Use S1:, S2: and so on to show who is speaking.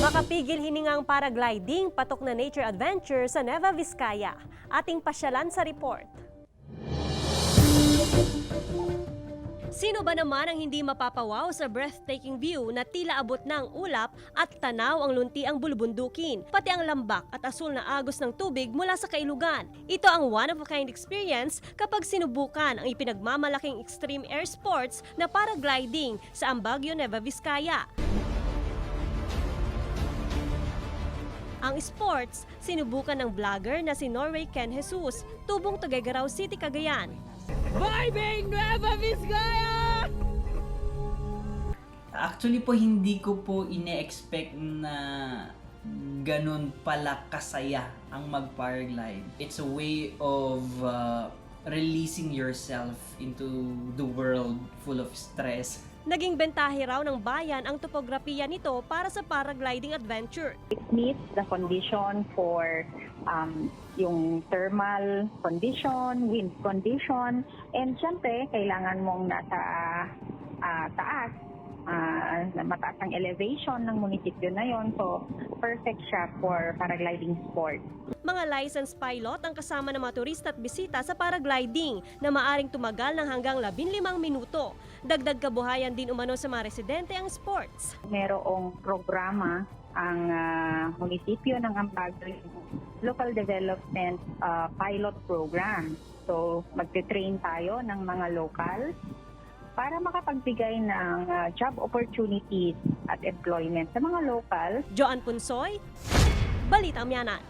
S1: Makapigil hiningang paragliding, patok na nature adventure sa Nueva Vizcaya. Ating pasyalan sa report. Sino ba naman ang hindi mapapawaw sa breathtaking view na tila abot na ang ulap at tanaw ang lunti ang bulubundukin, pati ang lambak at asul na agos ng tubig mula sa kailugan. Ito ang one-of-a-kind experience kapag sinubukan ang ipinagmamalaking extreme air sports na paragliding sa Ambagyo, Nueva Vizcaya. Ang sports, sinubukan ng vlogger na si Norway Ken Jesus, tubong Tuguegarao City, Cagayan.
S2: Vibing Nueva Vizcaya!
S3: Actually po, hindi ko po ine-expect na ganun pala kasaya ang mag-paraglide. It's a way of releasing yourself into the world full of stress.
S1: Naging bentahe raw ng bayan ang topografiya nito para sa paragliding adventure.
S4: It meets the condition for yung thermal condition, wind condition, and syempre kailangan mong nasa taas, mataas ang elevation ng munisipyo na yon, so perfect siya for paragliding sport.
S1: Mga licensed pilot ang kasama ng mga turista at bisita sa paragliding na maaring tumagal ng hanggang 15 minuto. Dagdag kabuhayan din umano sa mga residente ang sports.
S4: Merong programa ang munisipyo ng Ambagyo, Local Development Pilot Program. So magte-train tayo ng mga local para makapagbigay ng job opportunities at employment sa mga local.
S1: Joan Punsoy, Balita Myanan.